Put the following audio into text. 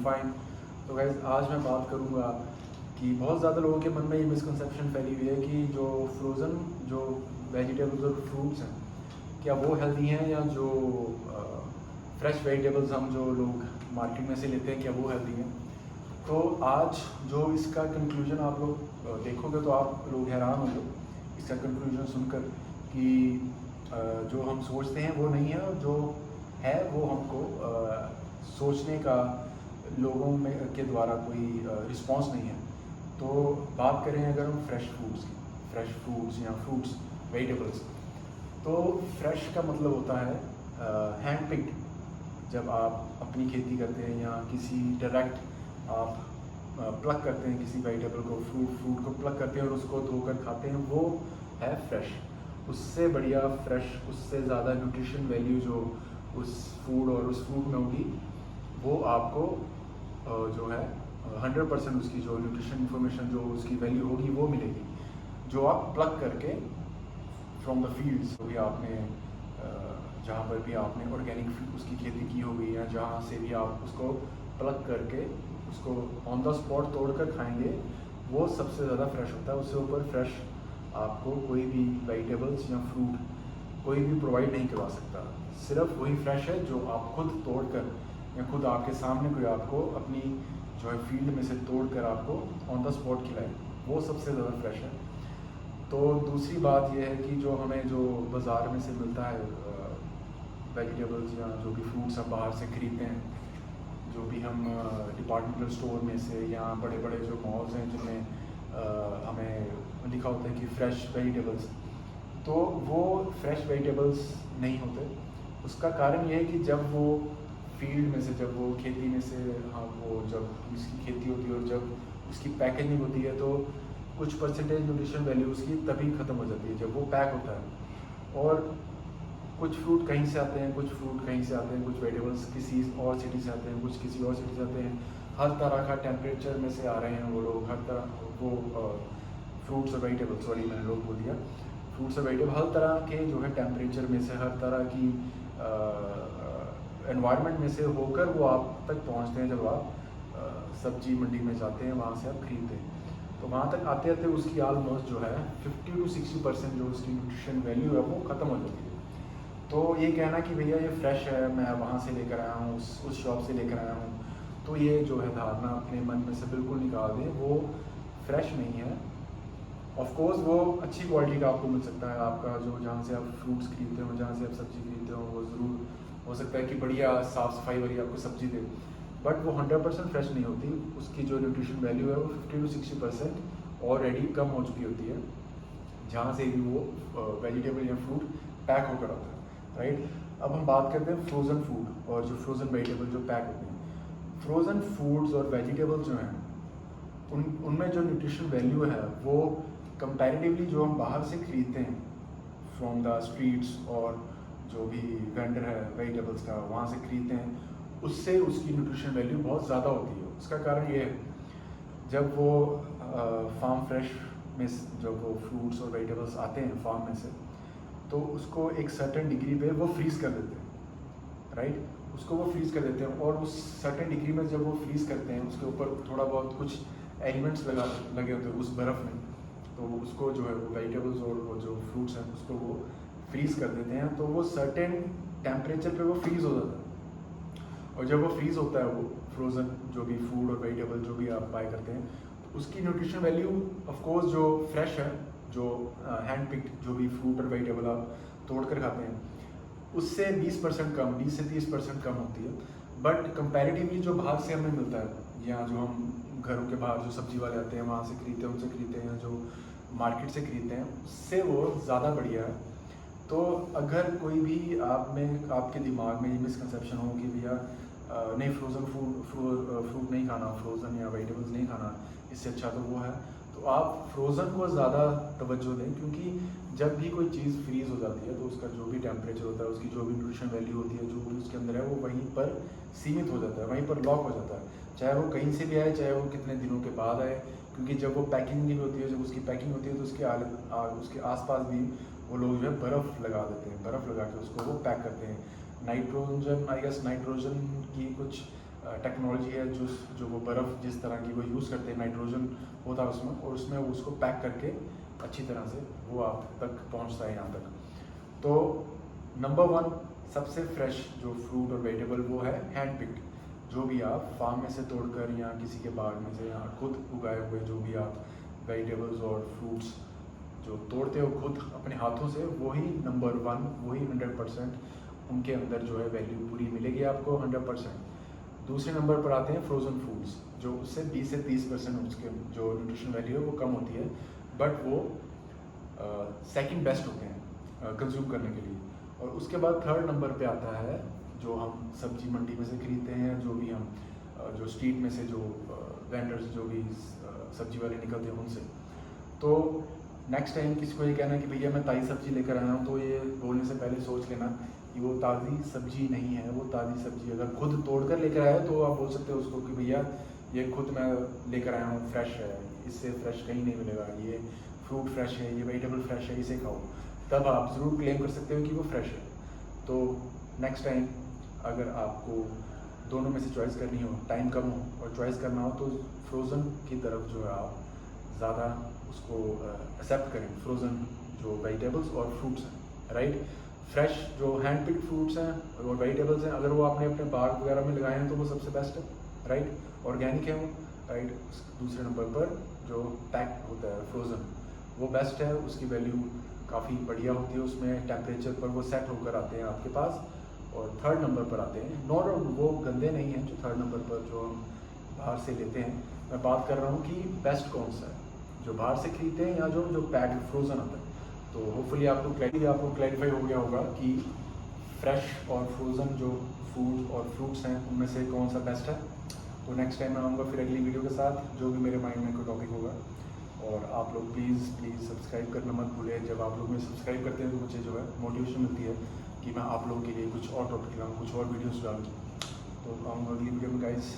Fine. तो guys आज मैं बात करूँगा कि बहुत ज़्यादा लोगों के मन में ये मिसकंसेप्शन फैली हुई है कि जो फ्रोज़न जो वेजिटेबल्स और फ्रूट्स हैं क्या वो हेल्दी हैं, या जो फ्रेश वेजिटेबल्स हम जो लोग मार्केट में से लेते हैं क्या वो हेल्दी हैं। तो आज जो इसका कंक्लूजन आप लोग देखोगे तो आप लोग हैरान होंगे इसका कंक्लूजन सुनकर कि जो हम सोचते हैं वो नहीं है, और जो है वो हमको सोचने का लोगों में के द्वारा कोई रिस्पांस नहीं है। तो बात करें अगर हम फ्रेश फ्रूट्स या फ्रूट्स वेजिटेबल्स, तो फ्रेश का मतलब होता है हैंड पिक्ड। जब आप अपनी खेती करते हैं या किसी डायरेक्ट आप प्लग करते हैं किसी वेजिटेबल को, फ्रूट को प्लग करते हैं और उसको धोकर खाते हैं, वो है फ्रेश। उससे बढ़िया फ्रेश, उससे ज़्यादा न्यूट्रिशन वैल्यू जो उस फूड और उस फ्रूट में होगी वो आपको जो है 100% उसकी जो न्यूट्रिशन इन्फॉर्मेशन जो उसकी वैल्यू होगी वो मिलेगी, जो आप प्लग करके फ्रॉम द फील्ड्स भी आपने जहाँ पर भी आपने ऑर्गेनिक उसकी खेती की होगी या जहाँ से भी आप उसको प्लग करके उसको ऑन द स्पॉट तोड़ कर खाएंगे, वो सबसे ज़्यादा फ्रेश होता है। उससे ऊपर फ्रेश आपको कोई भी वेजिटेबल्स या फ्रूट कोई भी प्रोवाइड नहीं करवा सकता। सिर्फ वही फ्रेश है जो आप खुद तोड़ कर या खुद आपके सामने कोई आपको अपनी जो है फील्ड में से तोड़ कर आपको ऑन द स्पॉट खिलाए, वो सबसे ज़्यादा फ्रेश है। तो दूसरी बात यह है कि जो हमें जो बाज़ार में से मिलता है वेजिटेबल्स या जो भी फ्रूट्स हम बाहर से खरीदते हैं, जो भी हम डिपार्टमेंटल स्टोर में से या बड़े बड़े जो मॉल्स हैं जिनमें हमें लिखा होता है कि फ्रेश वेजिटेबल्स, तो वो फ्रेश वेजिटेबल्स नहीं होते। उसका कारण ये है कि जब वो फील्ड में से, जब वो खेती में से, हाँ वो जब उसकी खेती होती है और जब उसकी पैकेजिंग होती है, तो कुछ परसेंटेज न्यूट्रिशन वैल्यू उसकी तभी ख़त्म हो जाती है जब वो पैक होता है। और कुछ फ्रूट कहीं से आते हैं, कुछ फ्रूट कहीं से आते हैं, कुछ वेजिटेबल्स किसी और सिटी से आते हैं, कुछ किसी और सिटी से आते हैं। हर तरह का टेम्परेचर में से आ रहे हैं वो लोग, हर तरह वो फ्रूट्स और वेजिटेबल्स, सॉरी मैंने लोग बोल दिया, फ्रूट्स और वेजिटेबल हर तरह के जो है टेम्परेचर में से, हर तरह की एनवायरनमेंट में से होकर वो आप तक पहुंचते हैं। जब आप सब्जी मंडी में जाते हैं, वहाँ से आप खरीदते हैं, तो वहाँ तक आते आते उसकी ऑलमोस्ट जो है 50 to 60% जो उसकी न्यूट्रिशन वैल्यू है वो ख़त्म हो जाती है। तो ये कहना कि भैया ये फ्रेश है, मैं वहाँ से लेकर आया हूँ, उस शॉप से लेकर आया हूँ, तो ये जो है धारणा अपने मन में से बिल्कुल निकाल दें, वो फ्रेश नहीं है। ऑफ कोर्स वो अच्छी क्वालिटी का आपको मिल सकता है, आपका जो जहाँ से आप फ्रूट्स खरीदते हो, जहाँ से आप सब्ज़ी खरीदते हो, वो ज़रूर हो सकता है कि बढ़िया साफ़ सफाई वाली आपको सब्ज़ी दे, बट वो 100% फ्रेश नहीं होती। उसकी जो न्यूट्रिशन वैल्यू है वो 50 to 60% ऑलरेडी कम हो चुकी होती है जहाँ से भी वो वेजिटेबल या फ्रूट पैक होकर आता है, राइट। अब हम बात करते हैं फ्रोज़न फूड और जो फ्रोज़न वेजिटेबल जो पैक होते हैं। फ्रोज़न फूड्स और वेजिटेबल्स जो हैं उनमें जो न्यूट्रिशन वैल्यू है वो कंपैरेटिवली जो हम बाहर से खरीदते हैं फ्रॉम द स्ट्रीट्स, और जो भी वेंडर है वेजिटेबल्स का वहाँ से खरीदते हैं, उससे उसकी न्यूट्रिशन वैल्यू बहुत ज़्यादा होती है। उसका कारण ये है, जब वो फार्म फ्रेश में जब वो फ्रूट्स और वेजिटेबल्स आते हैं फार्म में से, तो उसको एक सर्टेन डिग्री पे वो फ्रीज़ कर देते हैं, राइट। उसको वो फ्रीज़ कर देते हैं, और उस सर्टेन डिग्री में जब वो फ्रीज़ करते हैं, उसके ऊपर थोड़ा बहुत कुछ एलिमेंट्स लगे होते हैं उस बर्फ़ में, तो उसको जो है वो वेजिटेबल्स और वो जो फ्रूट्स हैं उसको वो फ्रीज़ कर देते हैं, तो वो सर्टेन टेम्परेचर पे वो फ्रीज़ हो जाता है। और जब वो फ्रीज़ होता है, वो फ्रोज़न जो भी फूड और वेजिटेबल जो भी आप बाय करते हैं, तो उसकी न्यूट्रिशन वैल्यू ऑफ कोर्स जो फ्रेश है, जो हैंड पिक्ड जो भी फ्रूट और वेजिटेबल आप तोड़ कर खाते हैं, उससे 20% कम, 20 से 30% कम होती है। बट कंपैरेटिवली जो बाहर से हमें मिलता है, या जो हम घरों के बाहर जो सब्जी वाले आते हैं वहाँ से खरीदते हैं, उनसे खरीदते हैं, जो मार्केट से खरीदते हैं, उससे वो ज़्यादा बढ़िया है। तो अगर कोई भी आप में आपके दिमाग में ये मिसकंसेप्शन हो कि भैया नहीं फ्रोज़न फ्रूट नहीं खाना, फ्रोज़न या वेजिटेबल्स नहीं खाना, इससे अच्छा तो वो है, तो आप फ्रोज़न को ज़्यादा तवज्जो दें, क्योंकि जब भी कोई चीज़ फ्रीज़ हो जाती है तो उसका जो भी टेम्परेचर होता है, उसकी जो भी न्यूट्रिशन वैल्यू होती है, जो भी उसके अंदर है, वो वहीं पर सीमित हो जाता है, वहीं पर लॉक हो जाता है, चाहे वो कहीं से भी आए, चाहे वो कितने दिनों के बाद आए। क्योंकि जब वो पैकिंग भी होती है, जब उसकी पैकिंग होती है, तो उसके आसपास भी वो लोग जो है बर्फ़ लगा देते हैं, बर्फ़ लगा के उसको वो पैक करते हैं। नाइट्रोजन, आई गेस नाइट्रोजन की कुछ टेक्नोलॉजी है जो वो बर्फ़ जिस तरह की वो यूज़ करते हैं, नाइट्रोजन होता है उसमें, और उसमें वो उसको पैक करके अच्छी तरह से वो आप तक पहुंचता है यहाँ तक। तो नंबर 1 सबसे फ्रेश जो फ्रूट और वेजिटेबल वो है हैंड पिक्ड, जो भी आप फार्म में से तोड़कर या किसी के बाग में से या खुद उगाए हुए जो भी आप वेजिटेबल्स और फ्रूट्स जो तोड़ते हो खुद अपने हाथों से, वही नंबर 1, वही 100% उनके अंदर जो है वैल्यू पूरी मिलेगी आपको 100%। दूसरे नंबर पर आते हैं फ्रोज़न फूड्स, जो उससे 20 से 30% उसके जो न्यूट्रिशन वैल्यू है वो कम होती है, बट वो सेकंड बेस्ट होते हैं कंज्यूम करने के लिए। और उसके बाद थर्ड नंबर पे आता है जो हम सब्जी मंडी में से खरीदते हैं, जो भी हम जो स्ट्रीट में से जो वेंडर्स जो भी सब्जी वाले निकलते हैं उनसे। तो नेक्स्ट टाइम किसी को ये कहना है कि भैया मैं ताज़ी सब्जी लेकर आया हूँ, तो ये बोलने से पहले सोच लेना कि वो ताज़ी सब्जी नहीं है। वो ताज़ी सब्जी अगर खुद तोड़ कर लेकर आया तो आप बोल सकते हो उसको कि भैया ये खुद मैं लेकर आया हूँ, फ्रेश है, इससे फ्रेश कहीं नहीं मिलेगा, ये फ्रूट फ्रेश है, ये वेजिटेबल फ्रेश है, इसे खाओ, तब आप ज़रूर क्लेम कर सकते हो कि वो फ्रेश है। तो नेक्स्ट टाइम अगर आपको दोनों में से चॉइस करनी हो, टाइम कम हो और चॉइस करना हो, तो फ्रोज़न की तरफ जो है आप ज़्यादा उसको एक्सेप्ट करें, फ्रोज़न जो वेजिटेबल्स और फ्रूट्स हैं, राइट। फ्रेश जो हैंड पिक्ड फ्रूट्स हैं और वेजिटेबल्स हैं, अगर वो आपने अपने बाग वगैरह में लगाए हैं तो वो सबसे बेस्ट है, राइट, ऑर्गेनिक है वो, राइट। दूसरे नंबर पर जो पैक होता है फ्रोज़न, वो बेस्ट है, उसकी वैल्यू काफ़ी बढ़िया होती है, उसमें टेम्परेचर पर वो सेट होकर आते हैं आपके पास। और थर्ड नंबर पर आते हैं नॉर्मल, वो गंदे नहीं हैं जो थर्ड नंबर पर जो हम बाहर से लेते हैं। मैं बात कर रहा हूँ कि बेस्ट कौन सा है, जो बाहर से खरीदते हैं या जो पैक्ड फ्रोज़न आता है। तो होपफुली आपको क्लैरिफाई हो गया होगा कि फ्रेश और फ्रोज़न जो फूड और फ्रूट्स हैं उनमें से कौन सा बेस्ट है। तो नेक्स्ट टाइम मैं आऊँगा फिर अगली वीडियो के साथ, जो भी मेरे माइंड में कोई टॉपिक होगा। और आप लोग प्लीज़ सब्सक्राइब करना मत भूलें। जब आप लोग मुझे सब्सक्राइब करते हैं तो मुझे जो है मोटिवेशन मिलती है कि मैं आप लोगों के लिए कुछ और टॉपिक लाऊँ, कुछ और वीडियोस डालूँ। तो आऊँगा अगली वीडियो में गाइस।